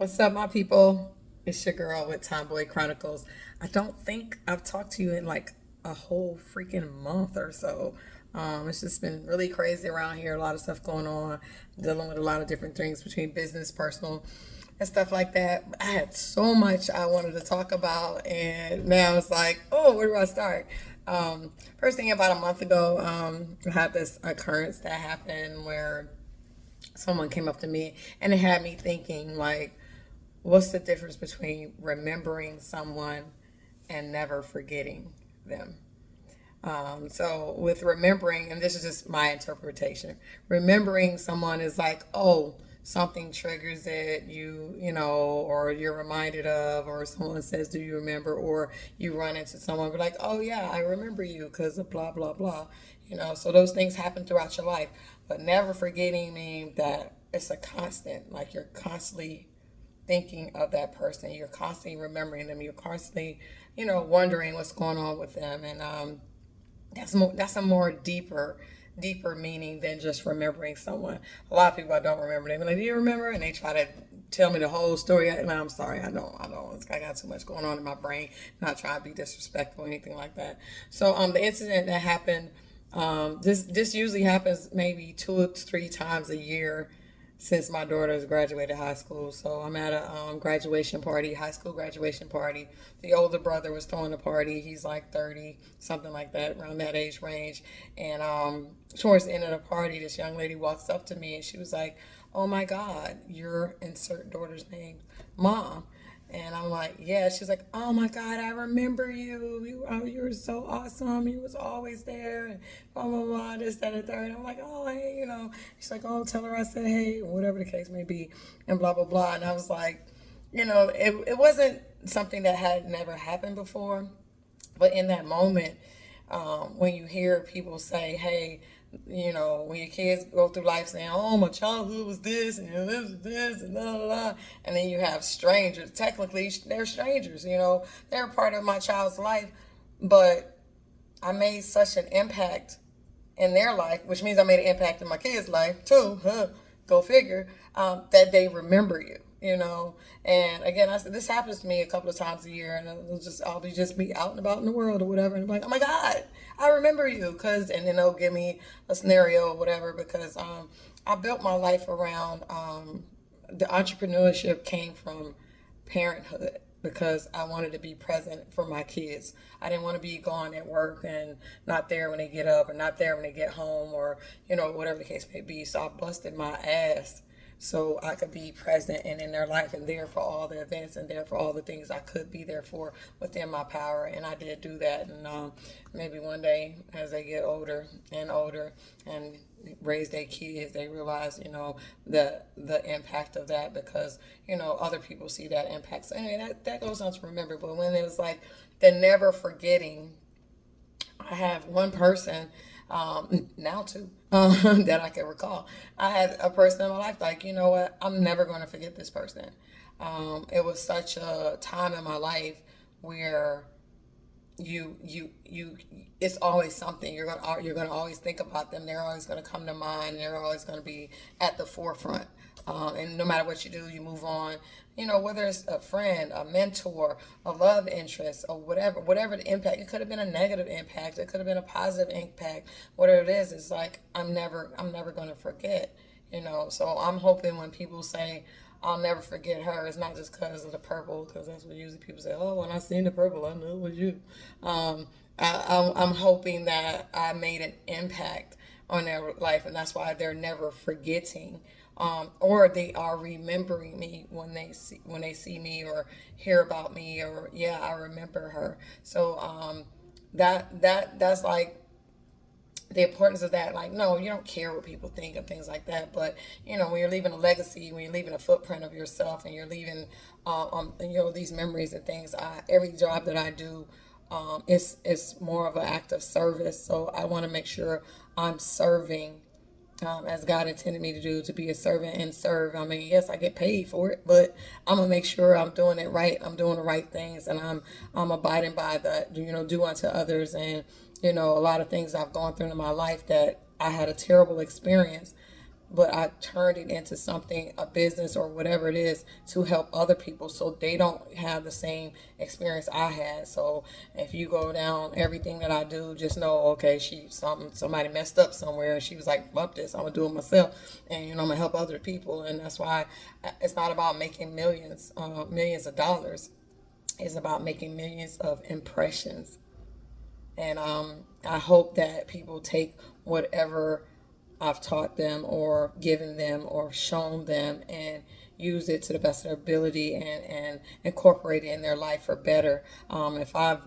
What's up, my people? It's your girl with Tomboy Chronicles. I don't think I've talked to you in like a whole freaking month or so. It's just been really crazy around here. A lot of stuff going on, dealing with a lot of different things between business, personal, and stuff like that. I had so much I wanted to talk about, and now it's like, oh, where do I start? First thing, about a month ago, I had this occurrence that happened where someone came up to me and it had me thinking like, what's the difference between remembering someone and never forgetting them? So with remembering, and this is just my interpretation, remembering someone is like, oh, something triggers it, or you're reminded of, or someone says, do you remember? Or you run into someone, be like, oh yeah, I remember you because of blah, blah, blah. So those things happen throughout your life. But never forgetting means that it's a constant, like you're constantly thinking of that person. You're constantly remembering them. You're constantly, wondering what's going on with them. And that's a more deeper meaning than just remembering someone. A lot of people I don't remember. They be like, "Do you remember?" And they try to tell me the whole story. And I'm sorry, I don't. I got too much going on in my brain. Not trying to be disrespectful or anything like that. So the incident that happened. This usually happens maybe 2 or 3 times a year since my daughter has graduated high school. So I'm at a graduation party, high school graduation party. The older brother was throwing a party. He's like 30, something like that, around that age range. And towards the end of the party, this young lady walks up to me and she was like, "Oh my God, your insert daughter's name, Mom." And I'm like, yeah. She's like, "Oh my God, I remember you. You were so awesome. You was always there." And blah, blah, blah, this, that, and third. I'm like, "Oh, hey." She's like, "Oh, tell her I said hey," whatever the case may be, and blah, blah, blah. And I was like, it wasn't something that had never happened before. But in that moment, when you hear people say, hey, when your kids go through life saying, "Oh, my childhood was this, and this was this, and blah, blah, blah," and then you have strangers. Technically, they're strangers. They're a part of my child's life, but I made such an impact in their life, which means I made an impact in my kids' life too. Huh, go figure. That they remember you. And again, I said this happens to me a couple of times a year, and I'll just be out and about in the world or whatever, and I'm like, "Oh my God, I remember you," and then they'll give me a scenario or whatever, because I built my life around the entrepreneurship came from parenthood, because I wanted to be present for my kids. I didn't want to be gone at work and not there when they get up, or not there when they get home, or whatever the case may be. So I busted my ass so I could be present and in their life and there for all the events and there for all the things I could be there for within my power. And I did do that. And maybe one day, as they get older and older and raise their kids, they realize, the impact of that, because, other people see that impact. So anyway, that goes on to remember. But when it was like the never forgetting, I have one person, now two, that I can recall. I had a person in my life, like, you know what, I'm never going to forget this person. It was such a time in my life where you it's always something. You're gonna always think about them. They're always gonna come to mind. They're always gonna be at the forefront. And no matter what you do, you move on. Whether it's a friend, a mentor, a love interest, or whatever the impact. It could have been a negative impact. It could have been a positive impact. Whatever it is, it's like I'm never gonna forget. So I'm hoping when people say, "I'll never forget her," it's not just because of the purple, because that's what usually people say. "Oh, when I seen the purple, I knew it was you." I'm hoping that I made an impact on their life, and that's why they're never forgetting, or they are remembering me when they see me or hear about me, or yeah, I remember her. So that's like the importance of that. Like, no, you don't care what people think and things like that, but when you're leaving a legacy, when you're leaving a footprint of yourself, and you're leaving these memories and things. Every job that I do, it's more of an act of service. So I want to make sure I'm serving, as God intended me to do, to be a servant and serve. I mean, yes, I get paid for it, but I'm gonna make sure I'm doing it right. I'm doing the right things, and I'm abiding by the do unto others. And a lot of things I've gone through in my life that I had a terrible experience, but I turned it into something, a business or whatever it is, to help other people so they don't have the same experience I had. So if you go down everything that I do, just know, okay, somebody messed up somewhere and she was like, fuck this, I'm gonna do it myself, and I'm gonna help other people. And that's why it's not about making millions of dollars. It's about making millions of impressions. And I hope that people take whatever I've taught them or given them or shown them and use it to the best of their ability and incorporate it in their life for better. If I've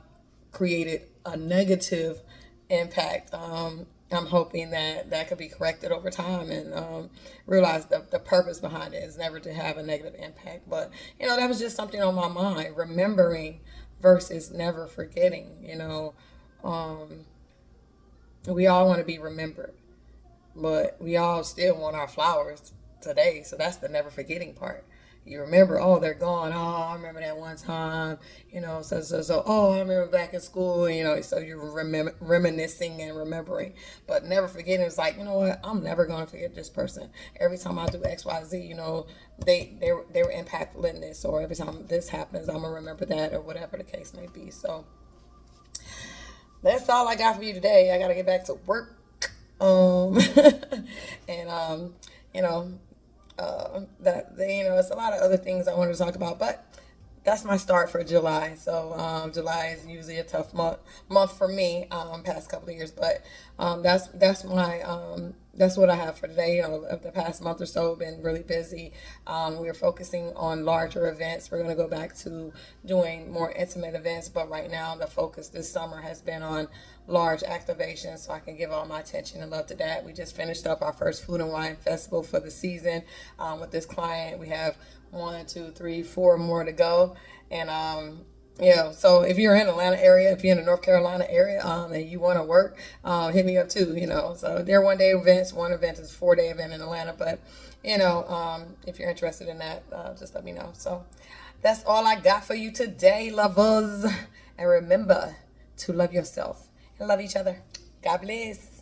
created a negative impact, I'm hoping that that could be corrected over time, and realize the purpose behind it is never to have a negative impact. But, that was just something on my mind, remembering versus never forgetting. We all want to be remembered, but we all still want our flowers today. So that's the never forgetting part. You remember, oh, they're gone. Oh, I remember that one time, so. Oh, I remember back in school, so you're reminiscing and remembering. But never forgetting is like, you know what, I'm never going to forget this person. Every time I do X, Y, Z, they were impactful in this, or every time this happens, I'm going to remember that, or whatever the case may be. So that's all I got for you today. I got to get back to work. And, it's a lot of other things I wanted to talk about, but that's my start for July. So July is usually a tough month for me, past couple of years, but that's what I have for today. Of the past month or so, been really busy. We're focusing on larger events. We're going to go back to doing more intimate events, but right now the focus this summer has been on large activations, so I can give all my attention and love to that. We just finished up our first food and wine festival for the season with this client. We have 1, 2, 3, 4 more to go, and so if you're in Atlanta area, if you're in the North Carolina area, and you want to work, hit me up too. So they're 1-day events. One event is a 4-day event in Atlanta, but if you're interested in that, just let me know. So that's all I got for you today, lovers, and remember to love yourself and love each other. God bless.